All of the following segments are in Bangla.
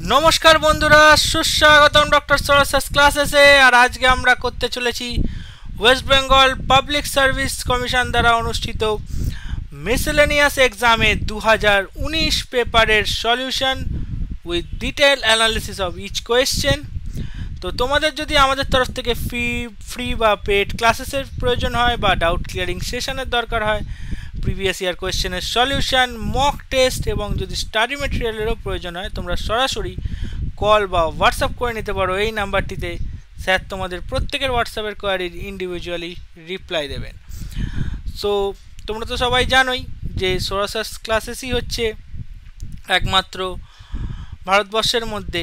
নমস্কার বন্ধুরা, সুস্বাগতম ডক্টর সরোসাস ক্লাসেসে। আর আজকে আমরা করতে চলেছি West Bengal public service commission দ্বারা অনুষ্ঠিত মিসেলেনিয়াস এক্সামে 2019 পেপারের solution with detail analysis of each question. তো তোমাদের যদি আমাদের তরফ থেকে ফ্রি বা পেড ক্লাসেসের প্রয়োজন হয় বা ডাউট ক্লিয়ারিং সেশনের দরকার হয়, প্রিভিয়াস ইয়ার কোয়েশ্চেনের সলিউশন, মক টেস্ট এবং যদি স্টাডি মেটেরিয়ালেরও প্রয়োজন হয়, তোমরা সরাসরি কল বা হোয়াটসঅ্যাপ করে নিতে পারো এই নাম্বারটিতে। স্যার তোমাদের প্রত্যেকের হোয়াটসঅ্যাপের কোয়ারির ইন্ডিভিজুয়ালি রিপ্লাই দেবেন। সো তোমরা তো সবাই জানোই যে সরোসাস ক্লাসেসই হচ্ছে একমাত্র ভারতবর্ষের মধ্যে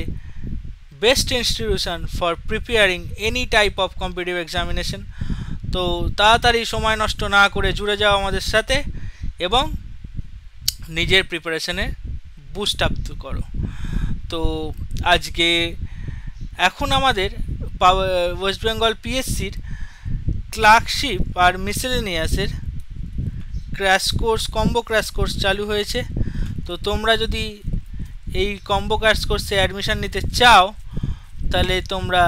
best institution for preparing any type of competitive examination. তো তাড়াতাড়ি সময় নষ্ট না করে জুড়ে যাও আমাদের সাথে এবং নিজের প্রিপারেশনে বুস্ট আপ করো। তো আজকে এখন আমাদের ওয়েস্ট বেঙ্গল পিএসসির ক্লার্কশিপ আর মিসেলেনিয়াসের crash course, combo crash course চালু হয়েছে। তো তোমরা যদি এই কম্বো ক্র্যাশ কোর্সে অ্যাডমিশান নিতে চাও তাহলে তোমরা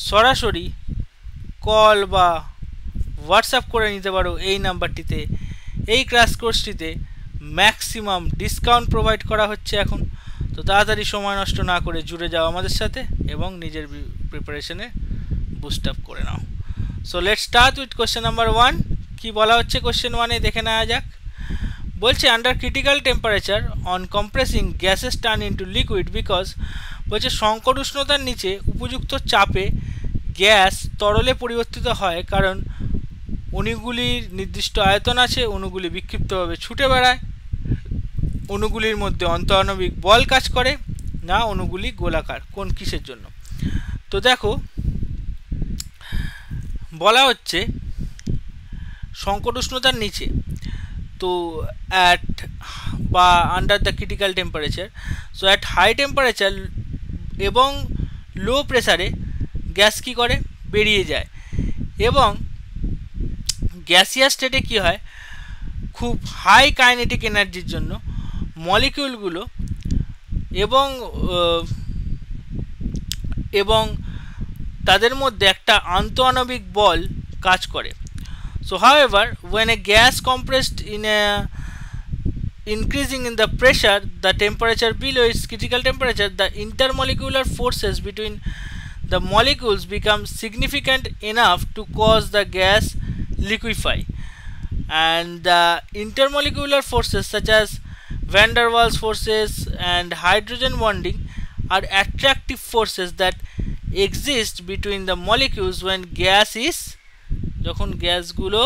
সরাসরি কল বা হোয়াটসঅ্যাপ করে নিতে পারো এই নাম্বারটিতে। এই ক্র্যাশ কোর্সটিতে ম্যাক্সিমাম ডিসকাউন্ট প্রোভাইড করা হচ্ছে এখন। তো তাড়াতাড়ি সময় নষ্ট না করে জুড়ে যাও আমাদের সাথে এবং নিজের প্রিপারেশনে বুস্ট আপ করে নাও। So let's start with question number 1। কী বলা হচ্ছে কোশ্চেন 1-এ দেখে নেওয়া যাক। বলছে under critical temperature on compressing gases turn into liquid because, বলছে সংকট উষ্ণতার নিচে উপযুক্ত চাপে গ্যাস তরলে পরিবর্তিত হয় কারণ অণুগুলির নির্দিষ্ট আয়তন আছে, অণুগুলি বিক্ষিপ্তভাবে ছুটে বেড়ায়, অণুগুলির মধ্যে অন্তঃআণবিক বল কাজ করে না, অণুগুলি গোলাকার। কোন কিসের জন্য? তো দেখো বলা হচ্ছে সংকট উষ্ণতার নিচে, তো অ্যাট বা under the critical temperature, so at high temperature এবং লো প্রেসারে গ্যাস কী করে, বেরিয়ে যায়। এবং গ্যাসিয়াস স্টেটে কী হয়, খুব হাই কাইনেটিক এনার্জির জন্য মলিকিউলগুলো এবং তাদের মধ্যে একটা আন্তঃআণবিক বল কাজ করে। So however, when a gas compressed increasing in the pressure, the temperature below its critical temperature, the intermolecular forces between the molecules become significant enough to cause the gas liquefy. And the intermolecular forces such as van der Waals forces and hydrogen bonding are attractive forces that exist between the molecules when gas is, যখন গ্যাসগুলো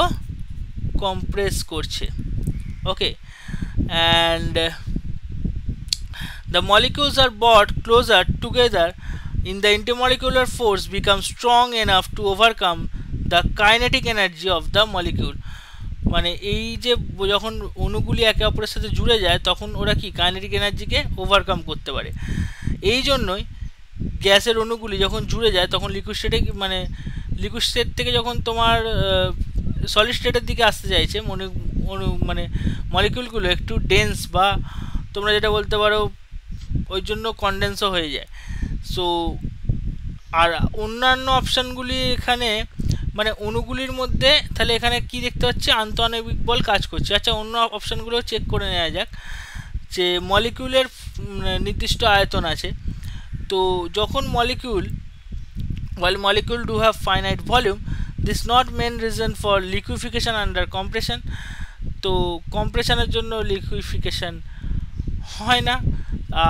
কম্প্রেস করছে। Okay, and the molecules are brought closer together in the intermolecular force becomes strong enough to overcome the kinetic energy of the molecule. মানে এই যে যখন অণুগুলি একে অপরের সাথে জুড়ে যায় তখন ওরা কি কাইনেটিক এনার্জিকে ওভারকাম করতে পারে। এই জন্যই গ্যাসের অণুগুলি যখন জুড়ে যায় তখন লিকুইড স্টেটে, মানে লিকুইড স্টেট থেকে যখন তোমার সলিড স্টেটের দিকে আসতে চাইছে মানে মলিকিউলগুলো একটু ডেন্স বা তোমরা যেটা বলতে পারো ওই জন্য কনডেন্সও হয়ে যায়। সো আর অন্যান্য অপশানগুলি এখানে মানে অণুগুলির মধ্যে, তাহলে এখানে কি দেখতে পাচ্ছি, আন্তঃআণবিক বল কাজ করছে। আচ্ছা, অন্য অপশানগুলো চেক করে নেওয়া যাক। যে মলিকিউলের নির্দিষ্ট আয়তন আছে, তো যখন while molecule do have finite volume, this not main reason for liquefaction under compression. তো কম্প্রেশনের জন্য লিকুইফিকেশন হয় না।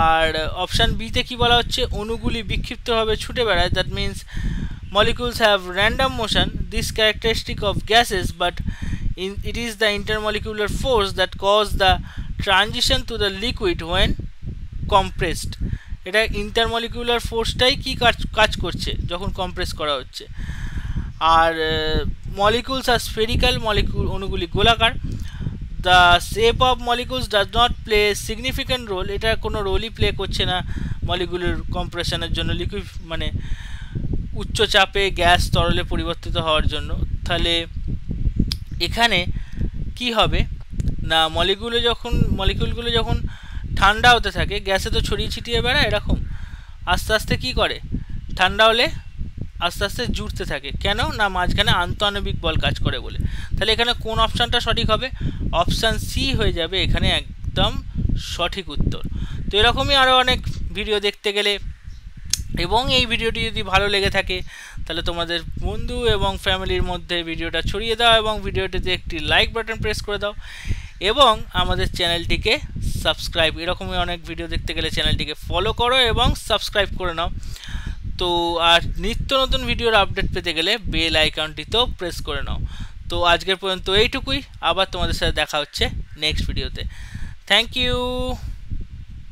আর অপশান বিতে কি বলা হচ্ছে, অণুগুলি বিক্ষিপ্তভাবে ছুটে বেড়ায়, that means molecules have random motion, this characteristic of gases, but it is the intermolecular force that cause the transition to the liquid when compressed. এটা ইন্টারমলিকুলার ফোর্সটাই কি কাজ করছে যখন কম্প্রেস করা হচ্ছে। আর মলিকিউলস আর স্ফেরিক্যাল, মলিকিউল অণুগুলি গোলাকার। The shape of molecules does not play significant role, এটা কোনো রোলই প্লে করছে না মলিকিউলের কম্প্রেশনের জন্য, লিকুইড মানে উচ্চ চাপে গ্যাস তরলে পরিবর্তিত হওয়ার জন্য। তাহলে এখানে কি হবে না, মলিকিউলগুলো যখন ঠান্ডা হতে থাকে, গ্যাসে তো ছড়িয়ে ছিটিয়ে বেড়ায় এরকম, আস্তে আস্তে কি করে, ঠান্ডা হলে আস্তে আস্তে জুড়তে থাকে। কেন না, মাঝখানে আন্তঃআণবিক বল কাজ করে বলে। তাহলে এখানে কোন অপশানটা সঠিক হবে? অপশান সি হয়ে যাবে এখানে একদম সঠিক উত্তর। তো এরকমই আরও অনেক ভিডিও দেখতে গেলে, এবং এই ভিডিওটি যদি ভালো লেগে থাকে তাহলে তোমাদের বন্ধু এবং ফ্যামিলির মধ্যে ভিডিওটা ছড়িয়ে দাও এবং ভিডিওটিতে একটি লাইক বাটন প্রেস করে দাও এবং আমাদের চ্যানেলটিকে সাবস্ক্রাইব, এরকমই অনেক ভিডিও দেখতে গেলে চ্যানেলটিকে ফলো করো এবং সাবস্ক্রাইব করে নাও। তো আর নিত্য নতুন ভিডিওর আপডেট পেতে গেলে বেল আইকনটিতেও প্রেস করে নাও। তো আজকের পর্যন্ত এইটুকুই, আবার তোমাদের সাথে দেখা হচ্ছে নেক্সট ভিডিওতে। Thank you.